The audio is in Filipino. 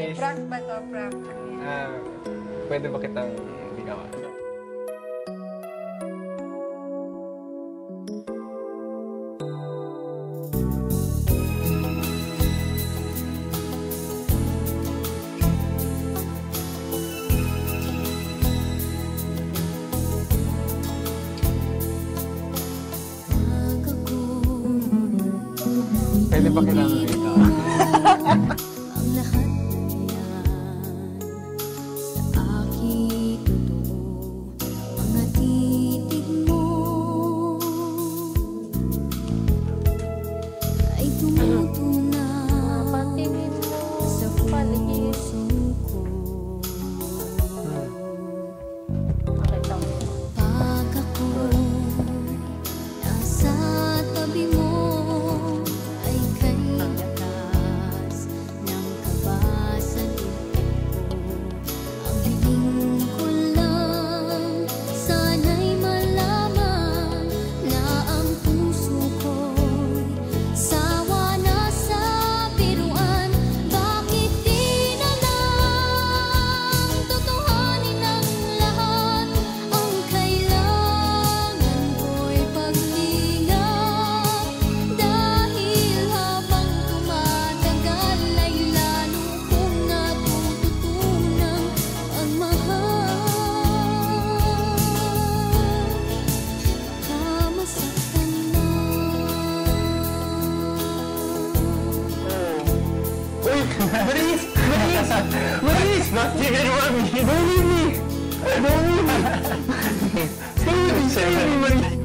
Maris. Prank ba to? Prank. Pwede ba kitang ligawan? Pwede ba kitang ligawan? Ang lahat na yan sa aking totoo, mga titig mo ay tumutunaw Patingin mo sa puso ko. Nakita mo. Pag ako'y nasa tabi mo, ay kay lakas ng kaba sa dibdib ko. Ang hiling ko lang, sana'y malaman na ang puso ko'y sawa na sa biruan. Bakit di na lang totohanin ang lahat? Ang kailangan ko'y paglinga, dahil habang tumatagal ay lalo kong natututunang ang mahal. Kamasaktan na. Uy! Maris! Maris! Maris! Not even one! Don't leave me! Don't leave me! Stay with me! Stay with me, Maris!